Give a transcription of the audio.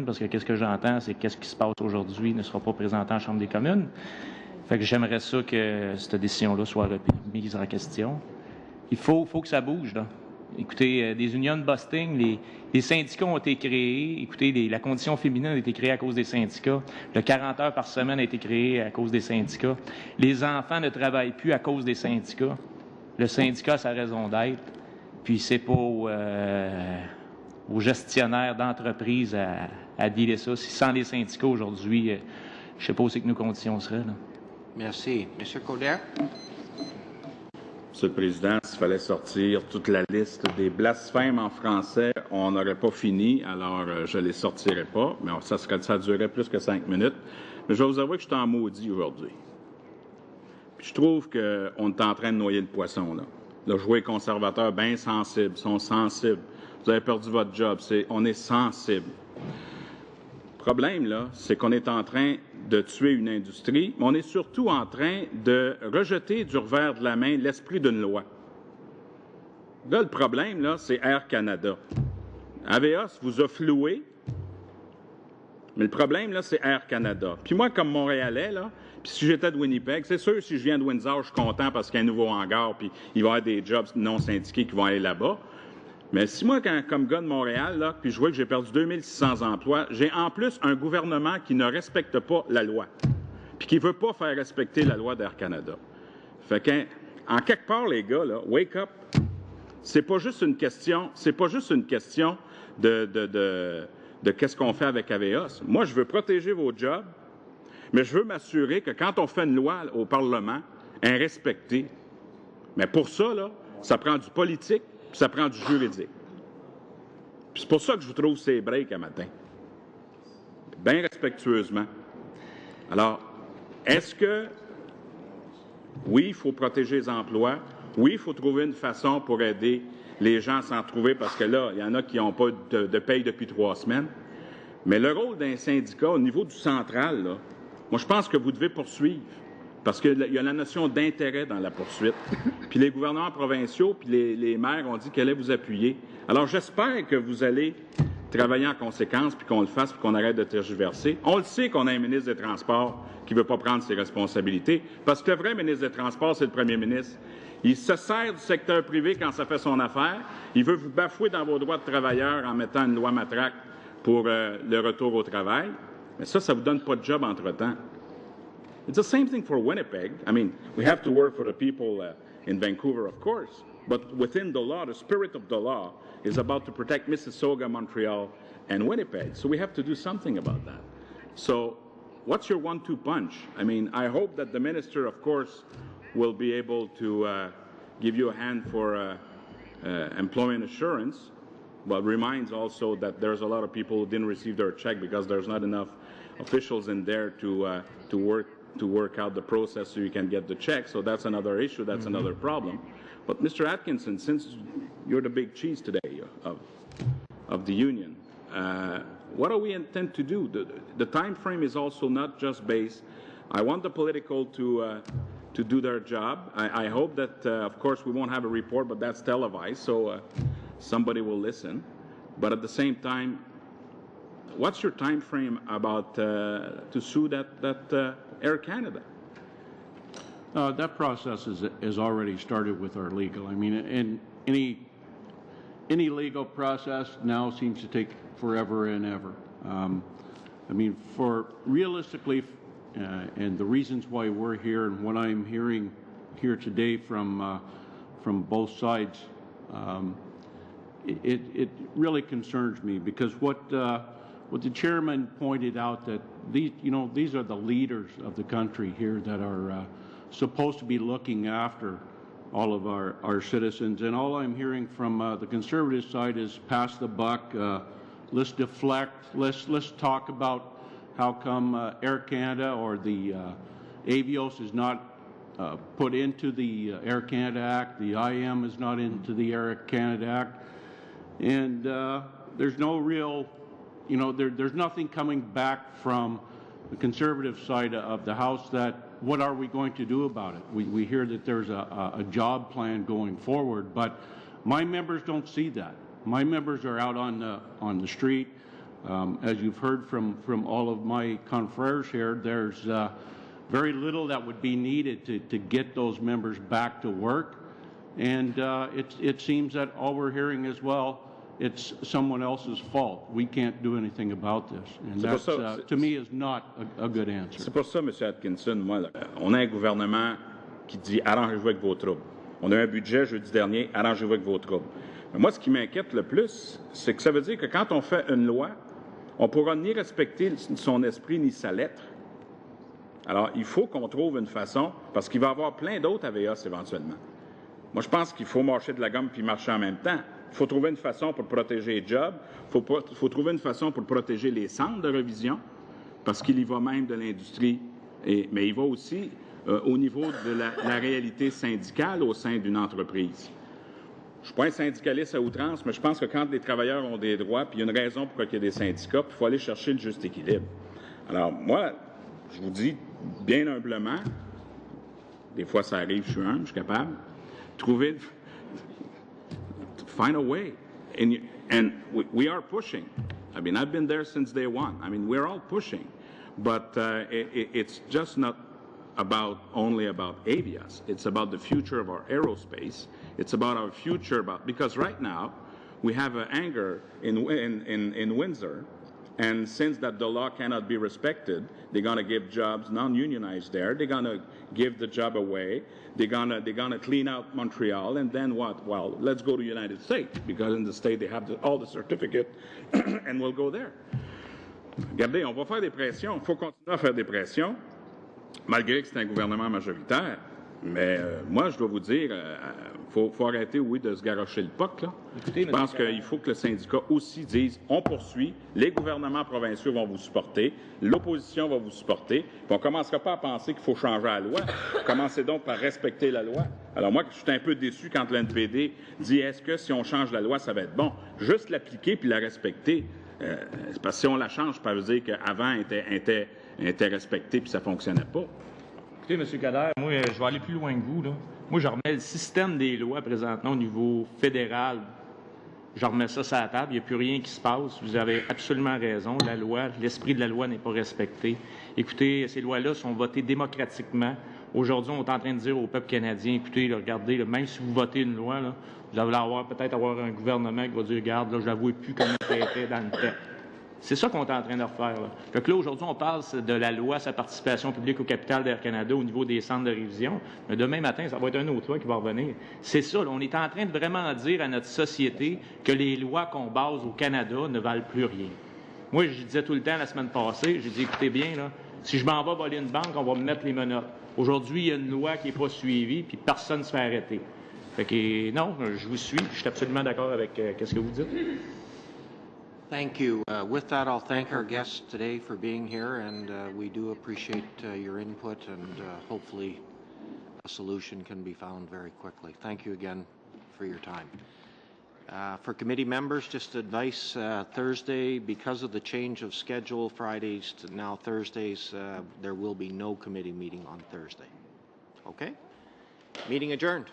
parce que qu'est-ce que j'entends, c'est qu'est-ce qui se passe aujourd'hui ne sera pas présenté en Chambre des communes. Fait que j'aimerais ça que cette décision-là soit remise en question. Il faut que ça bouge, là. Écoutez, des union busting, les syndicats ont été créés. Écoutez, la condition féminine a été créée à cause des syndicats. Le 40 heures par semaine a été créé à cause des syndicats. Les enfants ne travaillent plus à cause des syndicats. Le syndicat a sa raison d'être. Puis c'est pas aux gestionnaires d'entreprise à dealer ça. Sans les syndicats aujourd'hui, je sais pas où c'est que nos conditions seraient, là. Merci. M. Coderre? Monsieur le Président, s'il fallait sortir toute la liste des blasphèmes en français, on n'aurait pas fini, alors je ne les sortirai pas, mais ça durerait plus que 5 minutes. Mais je vais vous avouer que je suis en maudit aujourd'hui. Puis je trouve qu'on est en train de noyer le poisson, là. Le jouet conservateur, bien sensible, sont sensibles. Vous avez perdu votre job, on est sensible. Le problème, là, c'est qu'on est en train de tuer une industrie, mais on est surtout en train de rejeter du revers de la main l'esprit d'une loi. Là, le problème, là, c'est Air Canada. Aveos vous a floué, mais le problème, là, c'est Air Canada. Puis moi, comme Montréalais, là, puis si j'étais de Winnipeg, c'est sûr, si je viens de Windsor, je suis content parce qu'il y a un nouveau hangar, puis il va y avoir des jobs non syndiqués qui vont aller là-bas. Mais si moi, comme gars de Montréal, là, puis je vois que j'ai perdu 2600 emplois, j'ai en plus un gouvernement qui ne respecte pas la loi, puis qui ne veut pas faire respecter la loi d'Air Canada. Fait qu'en quelque part, les gars, là, wake up. C'est pas juste une question de qu'est-ce qu'on fait avec Aveos. Moi, je veux protéger vos jobs, mais je veux m'assurer que quand on fait une loi au Parlement, elle est respectée. Mais pour ça, là, ça prend du politique, puis ça prend du juridique. Puis c'est pour ça que je vous trouve ces breaks un matin. Bien respectueusement. Alors, est-ce que, oui, il faut protéger les emplois, oui, il faut trouver une façon pour aider les gens à s'en trouver, parce que là, il y en a qui n'ont pas de paye depuis 3 semaines. Mais le rôle d'un syndicat au niveau du central, là, moi, je pense que vous devez poursuivre. Parce qu'il y a la notion d'intérêt dans la poursuite. Puis les gouvernements provinciaux, puis les maires ont dit qu'ils allaient vous appuyer. Alors, j'espère que vous allez travailler en conséquence, puis qu'on le fasse, puis qu'on arrête de tergiverser. On le sait qu'on a un ministre des Transports qui ne veut pas prendre ses responsabilités, parce que le vrai ministre des Transports, c'est le premier ministre. Il se sert du secteur privé quand ça fait son affaire. Il veut vous bafouer dans vos droits de travailleurs en mettant une loi matraque pour le retour au travail. Mais ça ne vous donne pas de job entre-temps. It's the same thing for Winnipeg. I mean, we have to work for the people in Vancouver, of course. But within the law, the spirit of the law is about to protect Mississauga, Montreal, and Winnipeg. So we have to do something about that. So what's your 1-2 punch? I mean, I hope that the minister, of course, will be able to give you a hand for employment assurance, but reminds also that there's a lot of people who didn't receive their check because there's not enough officials in there to work out the process so you can get the check. So that's another issue. That's another problem. But Mr. Atkinson, since you're the big cheese today of the union, what do we intend to do? The time frame is also not just based. I want the political to do their job. I hope that, of course, we won't have a report, but that's televised, so somebody will listen. But at the same time, what's your time frame about to sue that Air Canada? That process is already started with our legal. I mean, in any legal process now seems to take forever and ever. I mean, for realistically, and the reasons why we're here and what I'm hearing here today from both sides, it really concerns me, because what the chairman pointed out, that these are the leaders of the country here that are supposed to be looking after all of our citizens, and all I'm hearing from the Conservative side is pass the buck, let's deflect, let's talk about how come Air Canada or the Avios is not put into the Air Canada Act, the IM is not into the Air Canada Act, and there's no real, there's nothing coming back from the Conservative side of the House that what are we going to do about it? We hear that there's a job plan going forward, but my members don't see that. My members are out on the street. As you've heard from all of my confreres here, there's very little that would be needed to get those members back to work. And it seems that all we're hearing is, well, it's someone else's fault. We can't do anything about this. And that, to me, is not a good answer. C'est pour ça, M. Atkinson, moi, là, on a un gouvernement qui dit « arrangez-vous avec vos troubles ». On a un budget jeudi dernier, arrangez-vous avec vos troubles. Mais moi, ce qui m'inquiète le plus, c'est que ça veut dire que quand on fait une loi, on ne pourra ni respecter son esprit ni sa lettre. Alors, il faut qu'on trouve une façon, parce qu'il va y avoir plein d'autres AVEOS éventuellement. Moi, je pense qu'il faut marcher de la gomme puis marcher en même temps. Il faut trouver une façon pour protéger les jobs. Il faut trouver une façon pour protéger les centres de révision, parce qu'il y va même de l'industrie, mais il va aussi au niveau de la réalité syndicale au sein d'une entreprise. Je ne suis pas un syndicaliste à outrance, mais je pense que quand les travailleurs ont des droits, puis il y a une raison pour qu'il y ait des syndicats, puis il faut aller chercher le juste équilibre. Alors, moi, je vous dis bien humblement, des fois ça arrive, je suis humble, je suis capable, find a way. And we are pushing. I mean, I've been there since day one. I mean, we're all pushing. But it's just not only about AVIAS. It's about the future of our aerospace. It's about our future, because right now we have an anger in Windsor, and since that the law cannot be respected, they're going to give jobs non-unionized there. They're going to give the job away. They're going to clean out Montreal, and then what? Well, let's go to the United States, because in the state they have all the certificate, and we'll go there. Regardez, on va faire des pressions. Il faut continuer à faire des pressions, malgré que c'est un gouvernement majoritaire. Mais moi, je dois vous dire, faut arrêter, oui, de se garrocher le POC, là. Écoutez, je pense qu'il faut que le syndicat aussi dise, on poursuit, les gouvernements provinciaux vont vous supporter, l'opposition va vous supporter, puis on ne commencera pas à penser qu'il faut changer la loi. Commencez donc par respecter la loi. Alors moi, je suis un peu déçu quand l'NPD dit, est-ce que si on change la loi, ça va être bon? Juste l'appliquer puis la respecter. Parce que si on la change, ça veut dire qu'avant, elle était respectée puis ça ne fonctionnait pas. Écoutez, M. Coderre, moi, je vais aller plus loin que vous, là. Moi, je remets le système des lois présentement au niveau fédéral. Je remets ça sur la table. Il n'y a plus rien qui se passe. Vous avez absolument raison. La loi, l'esprit de la loi n'est pas respecté. Écoutez, ces lois-là sont votées démocratiquement. Aujourd'hui, on est en train de dire au peuple canadien, écoutez, là, regardez, là, même si vous votez une loi, là, vous allez peut-être avoir un gouvernement qui va dire, regarde, là, je ne la vois plus comme c'était dans le temps. C'est ça qu'on est en train de refaire. Là. Fait que là, aujourd'hui, on parle de la loi sur la participation publique au capital d'Air Canada au niveau des centres de révision. Mais demain matin, ça va être un autre loi qui va revenir. C'est ça. Là, on est en train de vraiment dire à notre société que les lois qu'on base au Canada ne valent plus rien. Moi, je disais tout le temps la semaine passée, j'ai dit, écoutez bien, là, si je m'en vais voler une banque, on va me mettre les menottes. Aujourd'hui, il y a une loi qui n'est pas suivie, puis personne ne se fait arrêter. Fait que non, je vous suis. Je suis absolument d'accord avec ce que vous dites. Thank you. With that, I'll thank our guests today for being here, and we do appreciate your input, and hopefully a solution can be found very quickly. Thank you again for your time. For committee members, just advice, Thursday, because of the change of schedule, Fridays to now Thursdays, there will be no committee meeting on Thursday. Okay? Meeting adjourned.